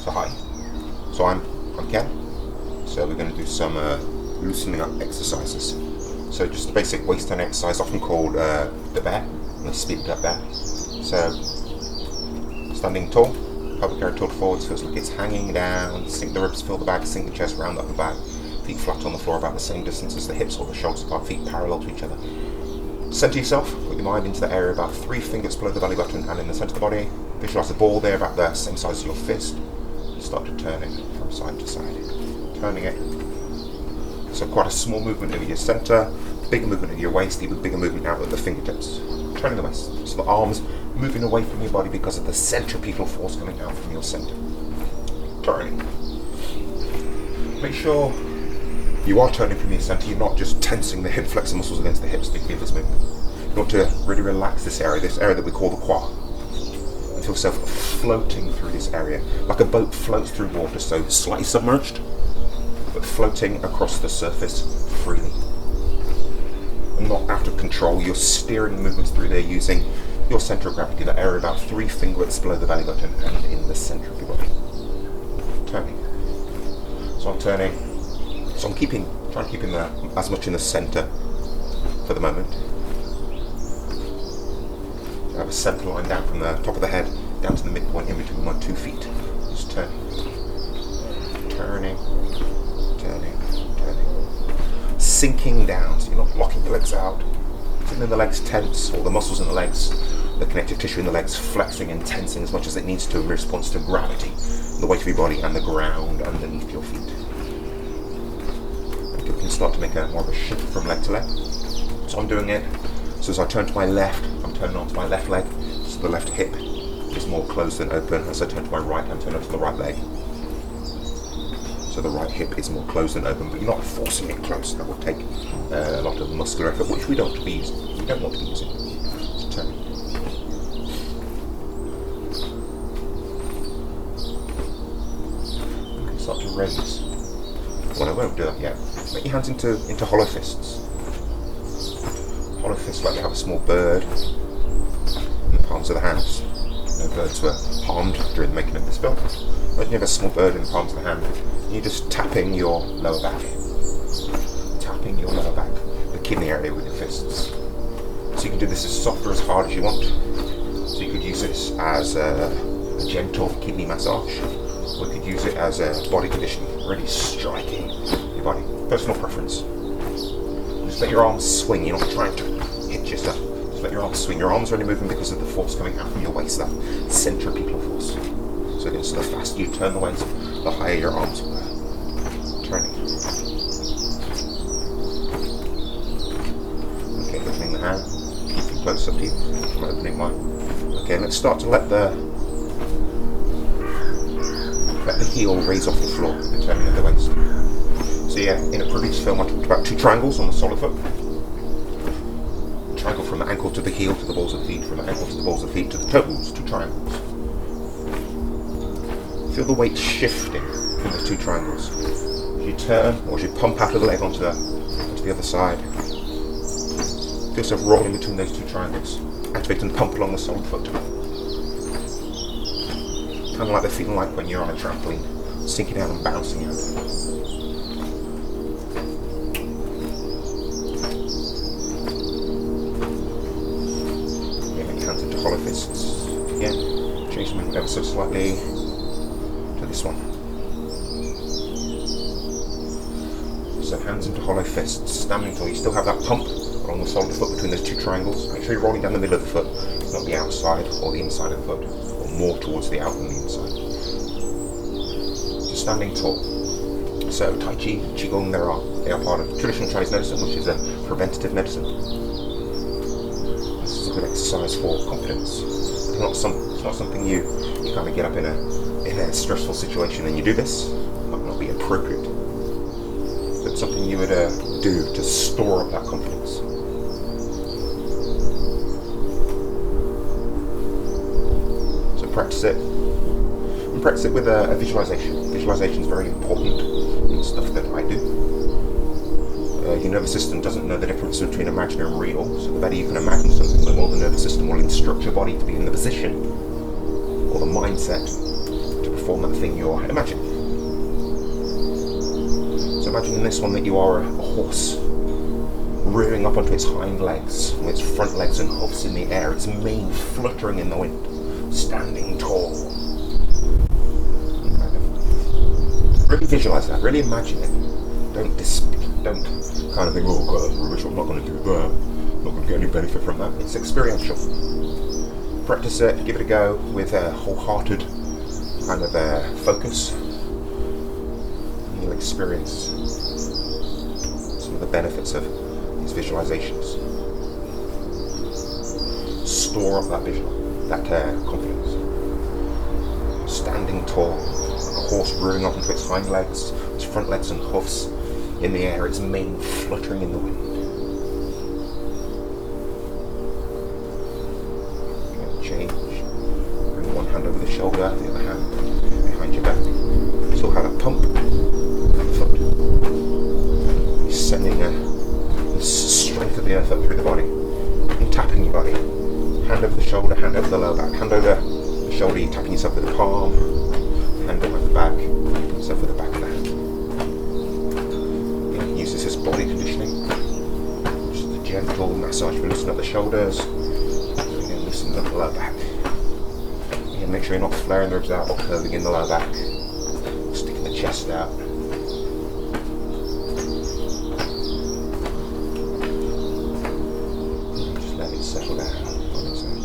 So hi, so I'm Ken. So we're going to do some loosening up exercises. So just a basic waist down exercise, often called the bear. I'm going to speed it up there. So standing tall, pelvic area tilted forwards, feels like it's hanging down. Sink the ribs, fill the back, sink the chest, round up the back. Feet flat on the floor, about the same distance as the hips or the shoulders apart, feet parallel to each other. Centre yourself, put your mind into the area about 3 fingers below the belly button and in the centre of the body. Visualise the ball there about the same size as your fist. Start to turn it from side to side. Turning it. So quite a small movement in your centre, bigger movement in your waist, even bigger movement out at the fingertips. Turning the waist. So the arms moving away from your body because of the centripetal force coming out from your centre. Turning. Make sure you are turning from your centre, you're not just tensing the hip flexor muscles against the hips to give this movement. You want to really relax this area that we call the quad. And feel yourself floating through this area, like a boat floats through water, so slightly submerged, but floating across the surface freely. And not out of control, you're steering the movements through there using your centre of gravity, that area about 3 finger widths below the belly button and in the centre of your body. Turning. So I'm turning. So I'm trying to keep in as much in the centre for the moment. So I have a centre line down from the top of the head down to the midpoint in between my 2 feet. Just turning, turning, turning, turning. Sinking down, so you're not locking the legs out. Feeling the legs tense, or the muscles in the legs, the connective tissue in the legs flexing and tensing as much as it needs to in response to gravity, the weight of your body and the ground underneath your feet. You can start to make more of a shift from leg to leg. So I'm doing it. So as I turn to my left, I'm turning onto my left leg. So the left hip is more closed than open. As I turn to my right, I'm turning onto the right leg. So the right hip is more closed than open, but you're not forcing it close. That would take a lot of muscular effort, which we don't want to be using. We don't want to be using. So turn. You can start to raise. Well, I won't do that yet. Make your hands into hollow fists. Hollow fists like you have a small bird in the palms of the hands. No birds were harmed during the making of this film. But you have a small bird in the palms of the hand. You're just tapping your lower back. Tapping your lower back, the kidney area with your fists. So you can do this as soft or as hard as you want. So you could use this as a gentle kidney massage. Or you could use it as a body conditioning, really striking your body. Personal preference. Just let your arms swing, you're not trying to hit yourself. Just let your arms swing. Your arms are only moving because of the force coming out from your waist, that centripetal force. So again, so the faster you turn the waist, the higher your arms will go. Turning. Okay, opening the hand, keeping close up to you. I'm opening mine. Okay, let's start to let the heel raise off the floor, the turning of the waist. So yeah, in a previous film I talked about 2 triangles on the solid foot. Triangle from the ankle to the heel to the balls of the feet, from the ankle to the balls of the feet to the toes, 2 triangles. Feel the weight shifting from the 2 triangles. As you turn, or as you pump out of the leg onto the other side, feel yourself rolling between those 2 triangles. Activate and pump along the solid foot. Kind of like they're feeling like when you're on a trampoline, sinking down and bouncing out. Okay, make your hands into hollow fists. Again, change them ever so slightly to this one. So hands into hollow fists, standing tall. You still have that pump along the solid foot between those 2 triangles. Make sure you're rolling down the middle of the foot, not the outside or the inside of the foot, or more towards the out than the inside. Standing tall. So Tai Chi, Qigong, they are part of traditional Chinese medicine, which is a preventative medicine. This is a good exercise for confidence. It's not something you kind of get up in a stressful situation and you do this. It might not be appropriate. So it's something you would do to store up that confidence. So practice it. And practice it with a visualization. Visualization is very important in stuff that I do. Your nervous system doesn't know the difference between imaginary and real, so the better you can imagine something, the more the nervous system will instruct your body to be in the position or the mindset to perform that thing you're imagining. So imagine in this one that you are a horse rearing up onto its hind legs, with its front legs and hoofs in the air, its mane fluttering in the wind, standing tall. Really visualize that, really imagine it. Don't kind of think, oh God, that's rubbish, I'm not going to do that, I'm not going to get any benefit from that. It's experiential. Practice it, give it a go with a wholehearted kind of focus, and you'll experience some of the benefits of these visualizations. Store up that visual, that confidence. Standing tall, like a horse rearing up into its hind legs, its front legs and hoofs in the air, its mane fluttering in the wind. Change. Bring one hand over the shoulder, the other hand behind your back. Still have a pump at the foot. You're sending the strength of the earth up through the body. You're tapping your body. Hand over the shoulder, hand over the lower back. Hand over the shoulder, you're tapping yourself with the palm. Hand over the back, tapping yourself with the back of the hand. You can use this as body conditioning. Just a gentle massage for loosening up the shoulders. Loosen up the lower back. Again, make sure you're not flaring the ribs out or curving in the lower back. Sticking the chest out. Just let it settle down on its own.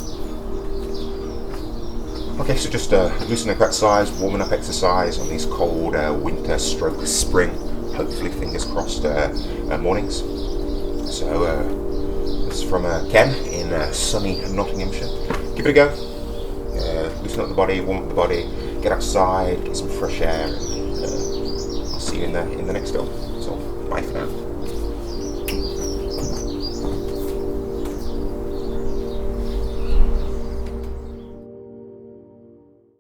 Okay, so just loosening up exercise, warming up exercise on these cold winter stroke spring, hopefully fingers crossed mornings. So this is from Ken in sunny Nottinghamshire. Give it a go. Loosen up the body, warm up the body, get outside, get some fresh air, and I'll see you in the next film. So, bye for now.